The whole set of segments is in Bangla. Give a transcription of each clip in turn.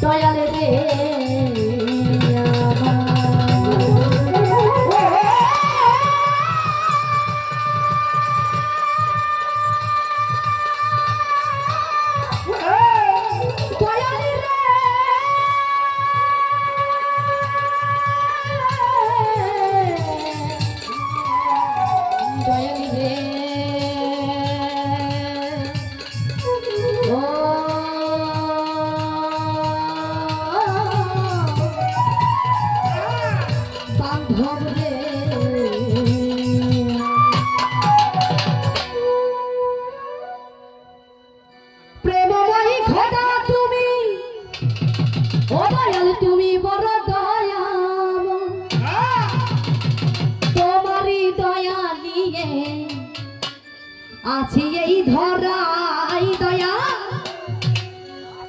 দয়াল রে তুমি বড় দয়াম তোমারই দয়া নিয়ে আছি এই ধরাই দয়া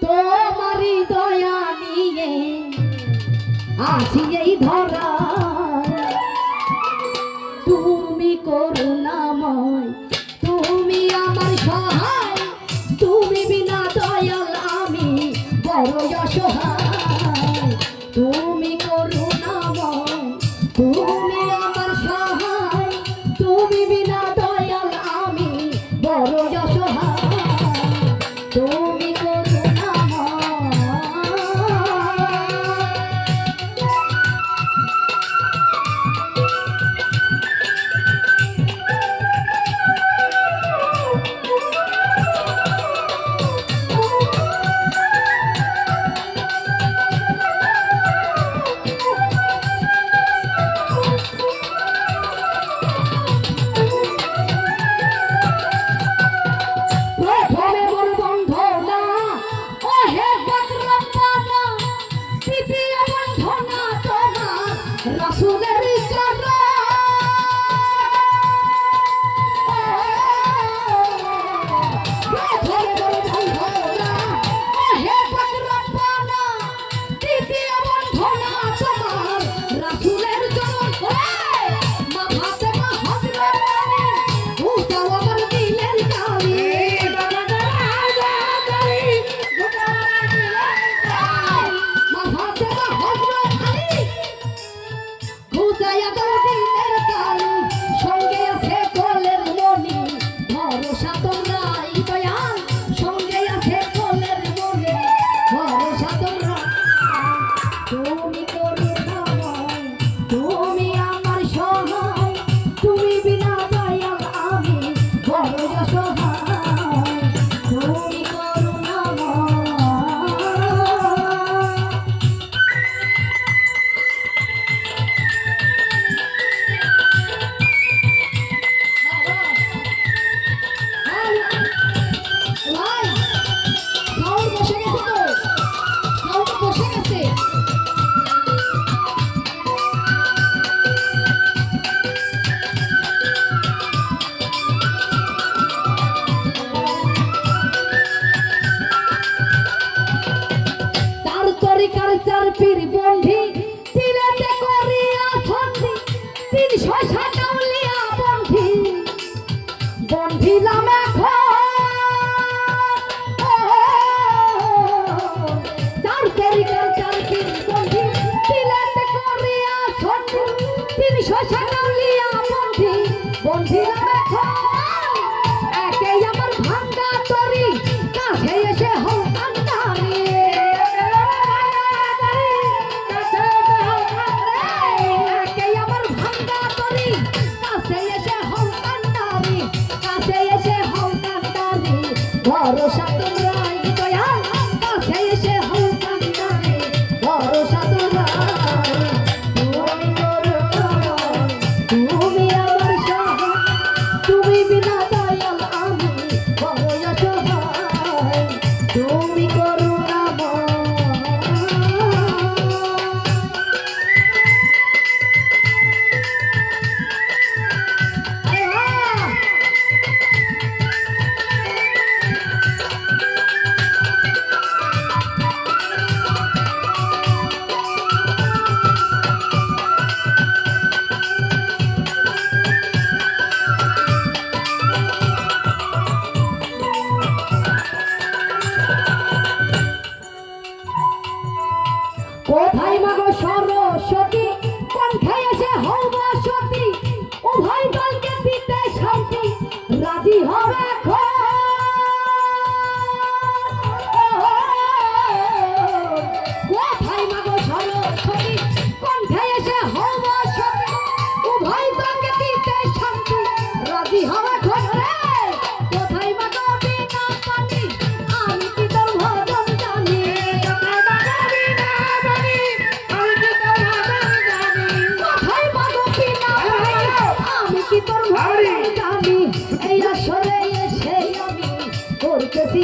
তোমারই দয়া নিয়ে আছি এই ধরা তুমি করুণাময় তুমি আমার সহায় তুমি বিনা দয়াল আমি বড় অসহায় তুমি করুণাময় তুমি আমার সহায় তুমি বিনা দয়াল আমি বড় অসহায় তুমি পীর বন্ধি তিলেতে করিয়া ফন্দি ৩৬০ টাউলিয়া বন্ধি বন্ধিলাম এখন চার পীর বন্ধি তিলেতে করিয়া ফন্দি ৩৬০ টাউলিয়া বন্ধি বন্ধিলাম এখন একে আমার ভাঙ্গা তরি কাছে এসে ভরসা তোমরাই দয়াল কাছে এসে হও কান্দারে ভরসা তোমরাই তুমি করুণাময় তুমি আমার সহায় তুমি বিনা দয়াল আমি বড় অসহায় তুমি করুণাময় কোথায় মাগো সরস্বতী কণ্ঠে এসে হব সতী উভয় দলকে দিতে শান্তি রাজি হবে এখন। কোথায় মাগো সরস্বতী কণ্ঠে এসে হব সতী উভয় দলকে দিতে শান্তি রাজি হবে এখন রে। কোথায় মাগো বিনা পানি আমি কি তোর ভজন জানি কোথায় মাগো বিনা পানি আমি কি তোর ভজন জানি কোথায় মাগো বিনা পানি আমি কি তোর ভজন জানি এই আসরে এসে আমি করতেছি